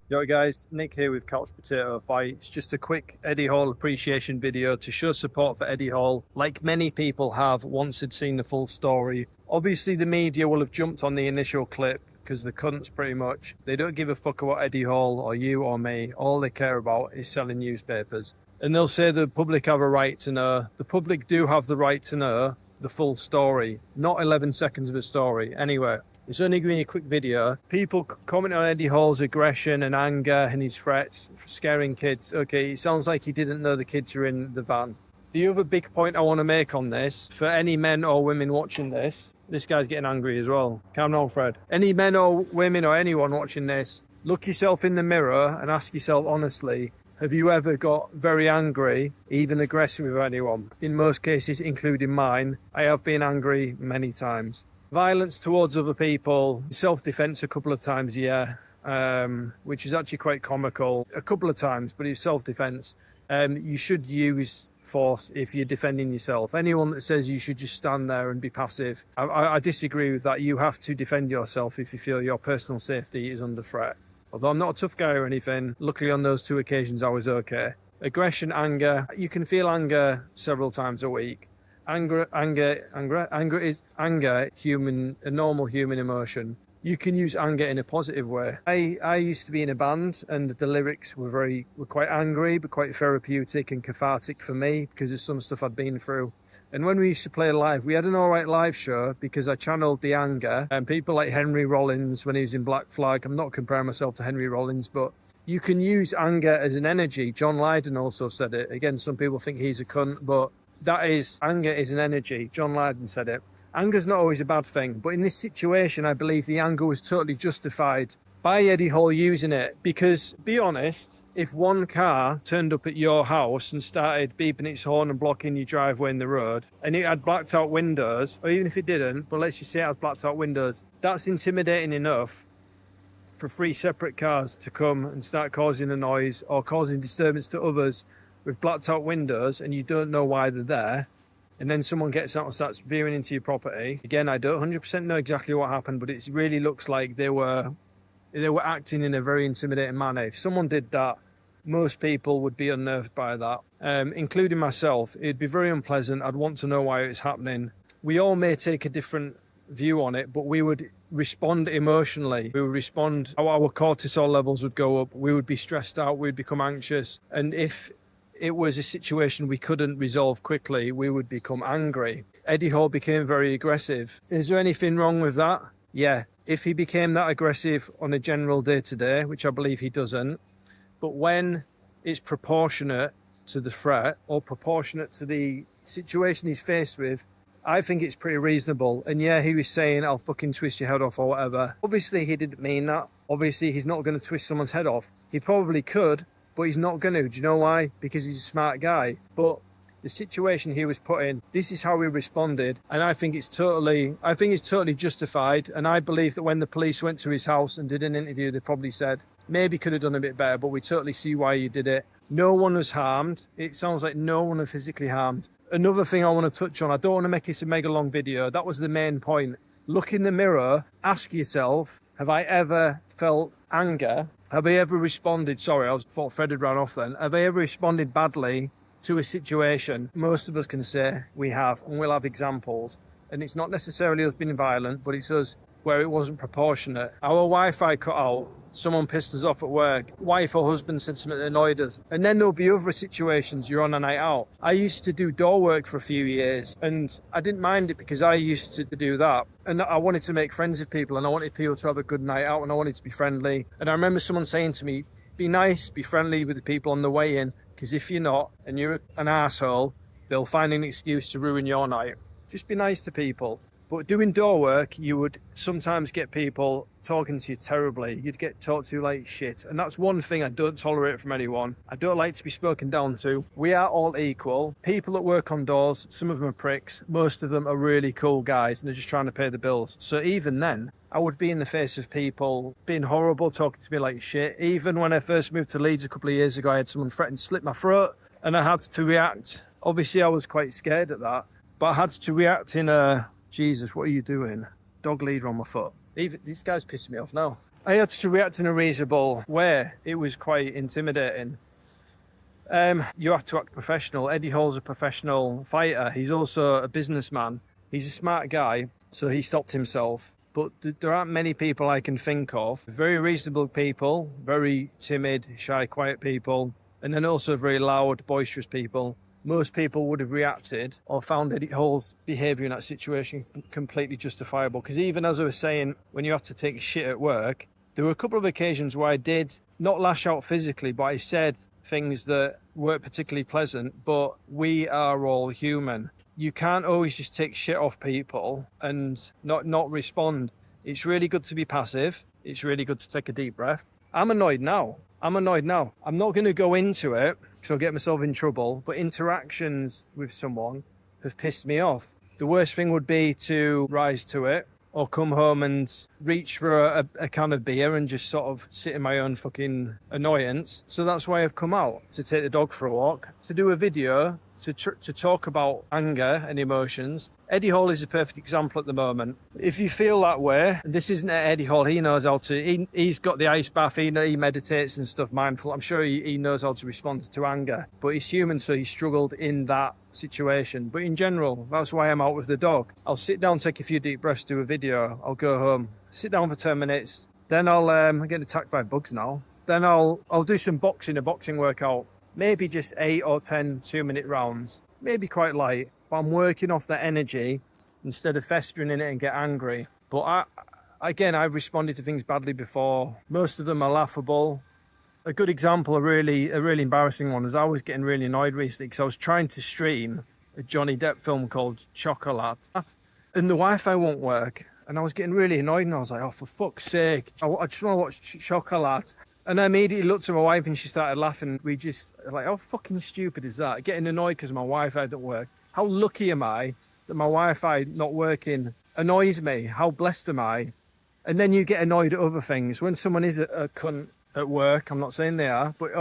Yo guys, Nick here with Couch Potato Fights. Just a quick Eddie Hall appreciation video to show support for Eddie Hall, like many people have once they'd seen the full story. Obviously the media will have jumped on the initial clip because the cunts pretty much, they don't give a fuck about Eddie Hall or you or me. All they care about is selling newspapers. And they'll say the public have a right to know. The public do have the right to know the full story, not 11 seconds of a story. Anyway, it's only going to be a quick video. People comment on Eddie Hall's aggression and anger and his threats for scaring kids. Okay, it sounds like he didn't know the kids were in the van. The other big point I want to make on this, for any men or women watching this guy's getting angry as well. Calm down, Fred. Any men or women or anyone watching this, look yourself in the mirror and ask yourself honestly, have you ever got very angry, even aggressive with anyone? In most cases, including mine, I have been angry many times. Violence towards other people, self-defense a couple of times, yeah, which is actually quite comical. A couple of times, but it's self-defense. You should use force if you're defending yourself. Anyone that says you should just stand there and be passive, I disagree with that. You have to defend yourself if you feel your personal safety is under threat. Although I'm not a tough guy or anything, luckily on those two occasions I was okay. Aggression, anger, you can feel anger several times a week. Anger is a normal human emotion. You can use anger in a positive way. I used to be in a band and the lyrics were quite angry, but quite therapeutic and cathartic for me because of some stuff I'd been through. And when we used to play live, we had an all right live show because I channeled the anger. And people like Henry Rollins, when he was in Black Flag, I'm not comparing myself to Henry Rollins, but you can use anger as an energy. John Lydon also said it. Again, some people think he's a cunt, but anger is an energy. John Lydon said it. Anger's not always a bad thing, but in this situation, I believe the anger was totally justified by Eddie Hall using it. Because, be honest, if one car turned up at your house and started beeping its horn and blocking your driveway in the road, and it had blacked out windows, or even if it didn't, but let's just say it had blacked out windows, that's intimidating enough for 3 separate cars to come and start causing a noise or causing disturbance to others with blacked out windows, and you don't know why they're there, and then someone gets out and starts veering into your property. Again, I don't 100% know exactly what happened, but it really looks like they were acting in a very intimidating manner. If someone did that, most people would be unnerved by that, including myself. It'd be very unpleasant. I'd want to know why it's happening. We all may take a different view on it, but we would respond emotionally. We would respond, our cortisol levels would go up. We would be stressed out. We'd become anxious. And if it was a situation we couldn't resolve quickly, we would become angry. Eddie Hall became very aggressive. Is there anything wrong with that? Yeah. If he became that aggressive on a general day-to-day, which I believe he doesn't, but when it's proportionate to the threat or proportionate to the situation he's faced with, I think it's pretty reasonable. And yeah, he was saying, I'll fucking twist your head off or whatever. Obviously, he didn't mean that. Obviously, he's not going to twist someone's head off. He probably could, but he's not going to. Do you know why? Because he's a smart guy. But the situation he was put in, this is how he responded, and I think it's totally justified. And I believe that when the police went to his house and did an interview, they probably said, maybe could have done a bit better, but we totally see why you did it. No one was harmed. It sounds like no one was physically harmed. Another thing I want to touch on, I don't want to make this a mega long video. That was the main point. Look in the mirror, ask yourself, have I ever felt anger? Have I ever responded, sorry, I thought Fred had run off then. Have I ever responded badly to a situation? Most of us can say we have, and we'll have examples. And it's not necessarily us being violent, but it's us where it wasn't proportionate. Our Wi-Fi cut out, someone pissed us off at work, wife or husband said something that annoyed us. And then there'll be other situations, you're on a night out. I used to do door work for a few years, and I didn't mind it because I used to do that. And I wanted to make friends with people, and I wanted people to have a good night out, and I wanted to be friendly. And I remember someone saying to me, be nice, be friendly with the people on the way in, because if you're not, and you're an asshole, they'll find an excuse to ruin your night. Just be nice to people. But doing door work, you would sometimes get people talking to you terribly. You'd get talked to like shit. And that's one thing I don't tolerate from anyone. I don't like to be spoken down to. We are all equal. People that work on doors, some of them are pricks. Most of them are really cool guys and they're just trying to pay the bills. So even then, I would be in the face of people being horrible, talking to me like shit. Even when I first moved to Leeds a couple of years ago, I had someone threaten to slit my throat and I had to react. Obviously, I was quite scared at that. But I had to react in a... Jesus, what are you doing? Dog leader on my foot. Even these guys pissing me off now. I had to react in a reasonable way. It was quite intimidating. You have to act professional. Eddie Hall's a professional fighter. He's also a businessman. He's a smart guy, so he stopped himself. But there aren't many people I can think of. Very reasonable people, very timid, shy, quiet people, and then also very loud, boisterous people. Most people would have reacted or found Eddie Hall's behaviour in that situation completely justifiable. Because even as I was saying, when you have to take a shit at work, there were a couple of occasions where I did not lash out physically, but I said things that weren't particularly pleasant. But we are all human. You can't always just take shit off people and not respond. It's really good to be passive. It's really good to take a deep breath. I'm annoyed now. I'm not going to go into it because I'll get myself in trouble, but interactions with someone have pissed me off. The worst thing would be to rise to it or come home and reach for a can of beer and just sort of sit in my own fucking annoyance. So that's why I've come out, to take the dog for a walk, to do a video, to talk about anger and emotions. Eddie Hall is a perfect example at the moment. If you feel that way, this isn't Eddie Hall, he knows how to, he's got the ice bath, he meditates and stuff, mindful. I'm sure he knows how to respond to anger, but he's human, so he struggled in that situation. But in general, that's why I'm out with the dog. I'll sit down, take a few deep breaths, do a video, I'll go home, sit down for 10 minutes, then I'm getting attacked by bugs now. Then I'll do some boxing, a boxing workout. Maybe just 8 or 10 2-minute rounds, maybe quite light, but I'm working off that energy instead of festering in it and get angry. But I've responded to things badly before. Most of them are laughable. A good example, a really embarrassing one, was I was getting really annoyed recently because I was trying to stream a Johnny Depp film called Chocolat, and the Wi-Fi won't work, and I was getting really annoyed, and I was like, oh, for fuck's sake, I just want to watch Chocolat. And I immediately looked at my wife and she started laughing. We just, like, how fucking stupid is that? Getting annoyed because my Wi-Fi don't work. How lucky am I that my Wi-Fi not working annoys me? How blessed am I? And then you get annoyed at other things. When someone is a cunt at work, I'm not saying they are, but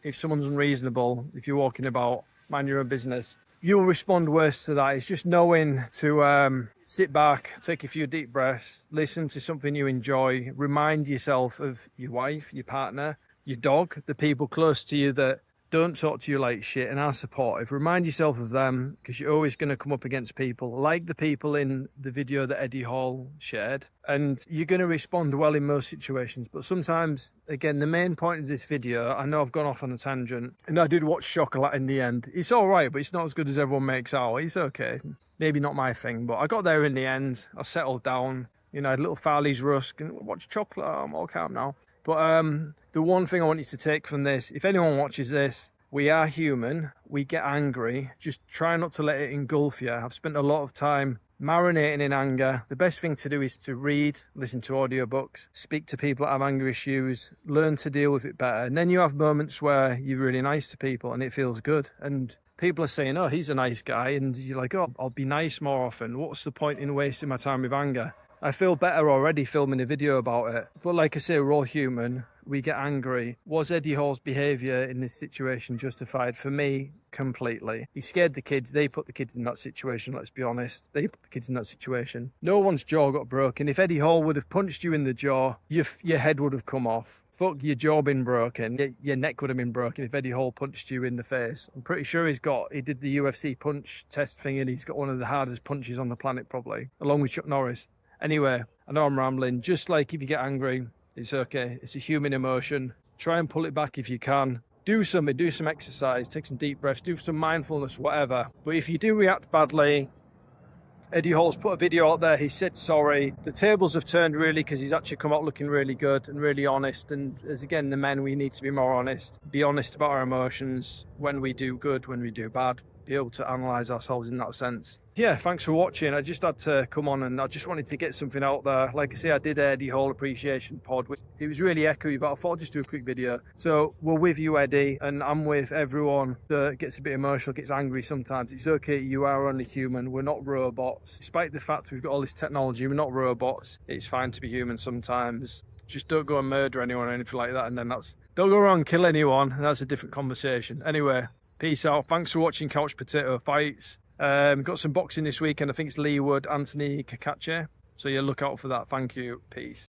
if someone's unreasonable, if you're walking about, mind your own business, you'll respond worse to that. It's just knowing to sit back, take a few deep breaths, listen to something you enjoy, remind yourself of your wife, your partner, your dog, the people close to you that don't talk to you like shit and are supportive. Remind yourself of them, because you're always going to come up against people like the people in the video that Eddie Hall shared, and you're going to respond well in most situations. But sometimes, again, the main point of this video, I know I've gone off on a tangent, and I did watch Chocolat in the end. It's all right, but it's not as good as everyone makes out. It's okay. Maybe not my thing, but I got there in the end. I settled down. You know, I had a little Farley's Rusk and watched Chocolat. I'm all calm now. But the one thing I want you to take from this, if anyone watches this, we are human, we get angry, just try not to let it engulf you. I've spent a lot of time marinating in anger. The best thing to do is to read, listen to audiobooks, speak to people that have anger issues, learn to deal with it better. And then you have moments where you're really nice to people and it feels good. And people are saying, oh, he's a nice guy. And you're like, oh, I'll be nice more often. What's the point in wasting my time with anger? I feel better already filming a video about it. But like I say, we're all human. We get angry. Was Eddie Hall's behaviour in this situation justified? For me, completely. He scared the kids. They put the kids in that situation, let's be honest. They put the kids in that situation. No one's jaw got broken. If Eddie Hall would have punched you in the jaw, your head would have come off. Fuck, your jaw been broken. Your neck would have been broken if Eddie Hall punched you in the face. I'm pretty sure he did the UFC punch test thing, and he's got one of the hardest punches on the planet probably, along with Chuck Norris. Anyway, I know I'm rambling. Just like if you get angry, it's okay. It's a human emotion. Try and pull it back if you can. Do some exercise, take some deep breaths, do some mindfulness, whatever. But if you do react badly, Eddie Hall's put a video out there. He said sorry. The tables have turned really, because he's actually come out looking really good and really honest. And as again, the men, we need to be more honest. Be honest about our emotions when we do good, when we do bad. Be able to analyse ourselves in that sense. Yeah, thanks for watching. I just had to come on and I just wanted to get something out there. Like I say, I did Eddie Hall Appreciation Pod, which it was really echoey, but I thought I'd just do a quick video. So we're with you, Eddie, and I'm with everyone that gets a bit emotional, gets angry sometimes. It's okay, you are only human. We're not robots. Despite the fact we've got all this technology, we're not robots. It's fine to be human sometimes. Just don't go and murder anyone or anything like that, and then don't go around and kill anyone, and that's a different conversation. Anyway, peace out. Thanks for watching Couch Potato Fights. Got some boxing this weekend. I think it's Lee Wood, Anthony Kakache. So you look out for that. Thank you. Peace.